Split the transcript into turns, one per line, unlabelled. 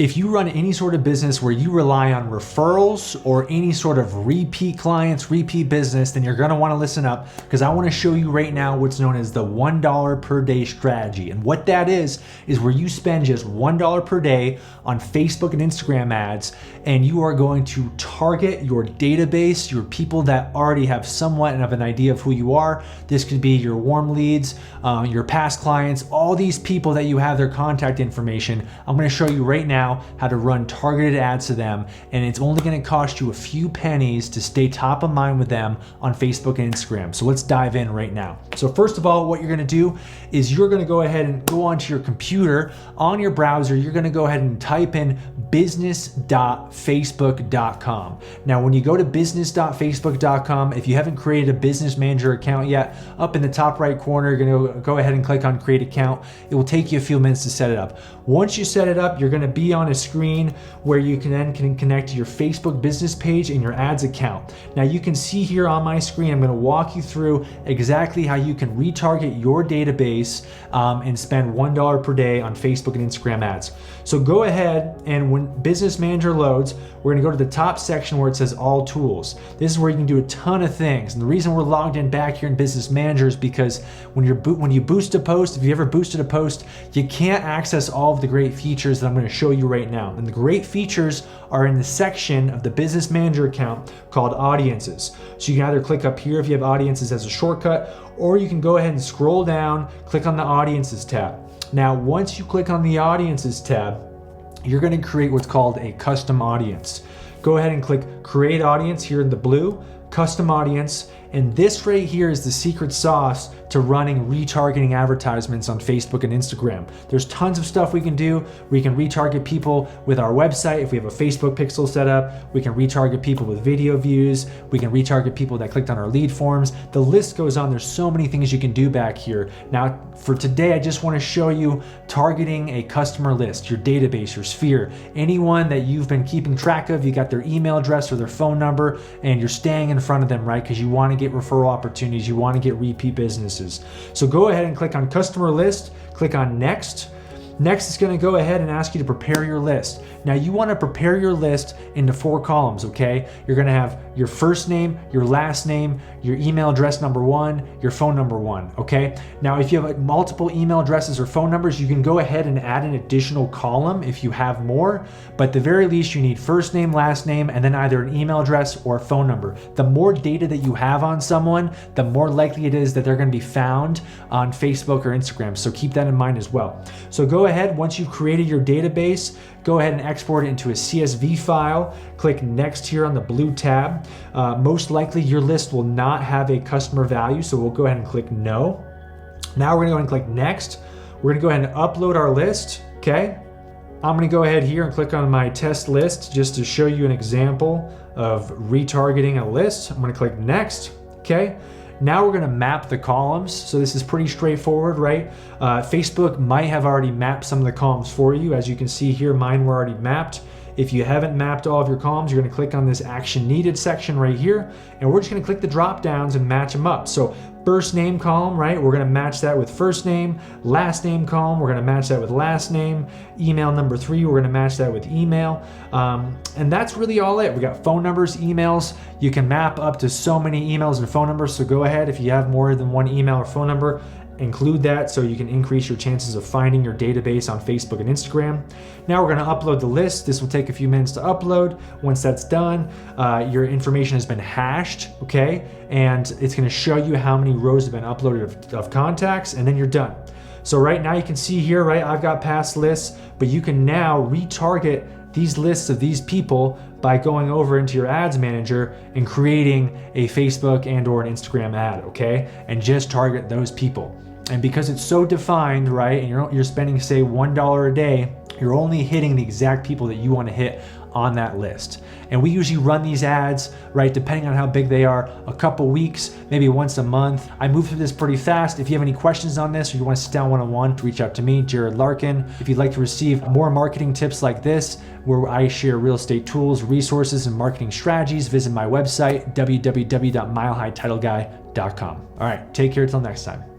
If you run any sort of business where you rely on referrals or any sort of repeat clients, repeat business, then you're gonna wanna listen up, because I wanna show you right now what's known as the $1 per day strategy. And what that is where you spend just $1 per day on Facebook and Instagram ads, and you are going to target your database, your people that already have somewhat of an idea of who you are. This could be your warm leads, your past clients, all these people that you have their contact information. I'm gonna show you right now how to run targeted ads to them, and it's only going to cost you a few pennies to stay top of mind with them on Facebook and Instagram. So let's dive in right now. So first of all, what you're going to do is you're going to go ahead and go onto your computer on your browser. You're going to go ahead and type in business.facebook.com. Now, when you go to business.facebook.com, if you haven't created a business manager account yet, up in the top right corner, you're going to go ahead and click on create account. It will take you a few minutes to set it up. Once you set it up, you're going to be on a screen where you can connect to your Facebook business page and your ads account. Now you can see here on my screen, I'm going to walk you through exactly how you can retarget your database and spend $1 per day on Facebook and Instagram ads. So go ahead, and when Business Manager loads, we're going to go to the top section where it says all tools. This is where you can do a ton of things. And the reason we're logged in back here in Business Manager is because when you boost a post, if you ever boosted a post, you can't access all of the great features that I'm going to show you right now. And the great features are in the section of the Business Manager account called Audiences. So you can either click up here if you have Audiences as a shortcut, or you can go ahead and scroll down, click on the Audiences tab. Now, once you click on the Audiences tab, you're going to create what's called a custom audience. Go ahead and click Create Audience here in the blue, Custom Audience, and this right here is the secret sauce to running retargeting advertisements on Facebook and Instagram. There's tons of stuff we can do. We can retarget people with our website. If we have a Facebook pixel set up, we can retarget people with video views. We can retarget people that clicked on our lead forms. The list goes on. There's so many things you can do back here. Now, for today, I just want to show you targeting a customer list, your database, your sphere, anyone that you've been keeping track of. You got their email address or their phone number, and you're staying in front of them, right? Because you want to get referral opportunities, you want to get repeat businesses. So go ahead and click on customer list, click on next. Next, it's going to go ahead and ask you to prepare your list. Now, you want to prepare your list into 4 columns, okay? You're going to have your first name, your last name, your email address number 1, your phone number 1, okay? Now, if you have multiple email addresses or phone numbers, you can go ahead and add an additional column if you have more, but at the very least, you need first name, last name, and then either an email address or a phone number. The more data that you have on someone, the more likely it is that they're going to be found on Facebook or Instagram, so keep that in mind as well. So go ahead, once you've created your database, go ahead and export it into a CSV file. Click next here on the blue tab. Most likely your list will not have a customer value, so we'll go ahead and click no. Now we're gonna go ahead and click next. We're gonna go ahead and upload our list, okay? I'm gonna go ahead here and click on my test list just to show you an example of retargeting a list. I'm gonna click next, okay? Now we're gonna map the columns. So this is pretty straightforward, right? Facebook might have already mapped some of the columns for you. As you can see here, mine were already mapped. If you haven't mapped all of your columns, you're gonna click on this action needed section right here, and we're just gonna click the drop downs and match them up. So first name column, right? We're gonna match that with first name. Last name column, we're gonna match that with last name. Email number 3, we're gonna match that with email. And that's really all it. We got phone numbers, emails. You can map up to so many emails and phone numbers. So go ahead, if you have more than one email or phone number, include that so you can increase your chances of finding your database on Facebook and Instagram. Now we're going to upload the list. This will take a few minutes to upload. Once that's done, your information has been hashed, okay? And it's going to show you how many rows have been uploaded of contacts, and then you're done. So right now you can see here, right, I've got past lists, but you can now retarget these lists of these people by going over into your ads manager and creating a Facebook and or an Instagram ad, okay? And just target those people. And because it's so defined, right, and you're spending, say, $1 a day, you're only hitting the exact people that you want to hit on that list. And we usually run these ads, right, depending on how big they are, a couple weeks, maybe once a month. I move through this pretty fast. If you have any questions on this or you want to sit down one-on-one, reach out to me, Jerad Larkin. If you'd like to receive more marketing tips like this, where I share real estate tools, resources, and marketing strategies, visit my website, www.milehighTitleGuy.com. All right, take care until next time.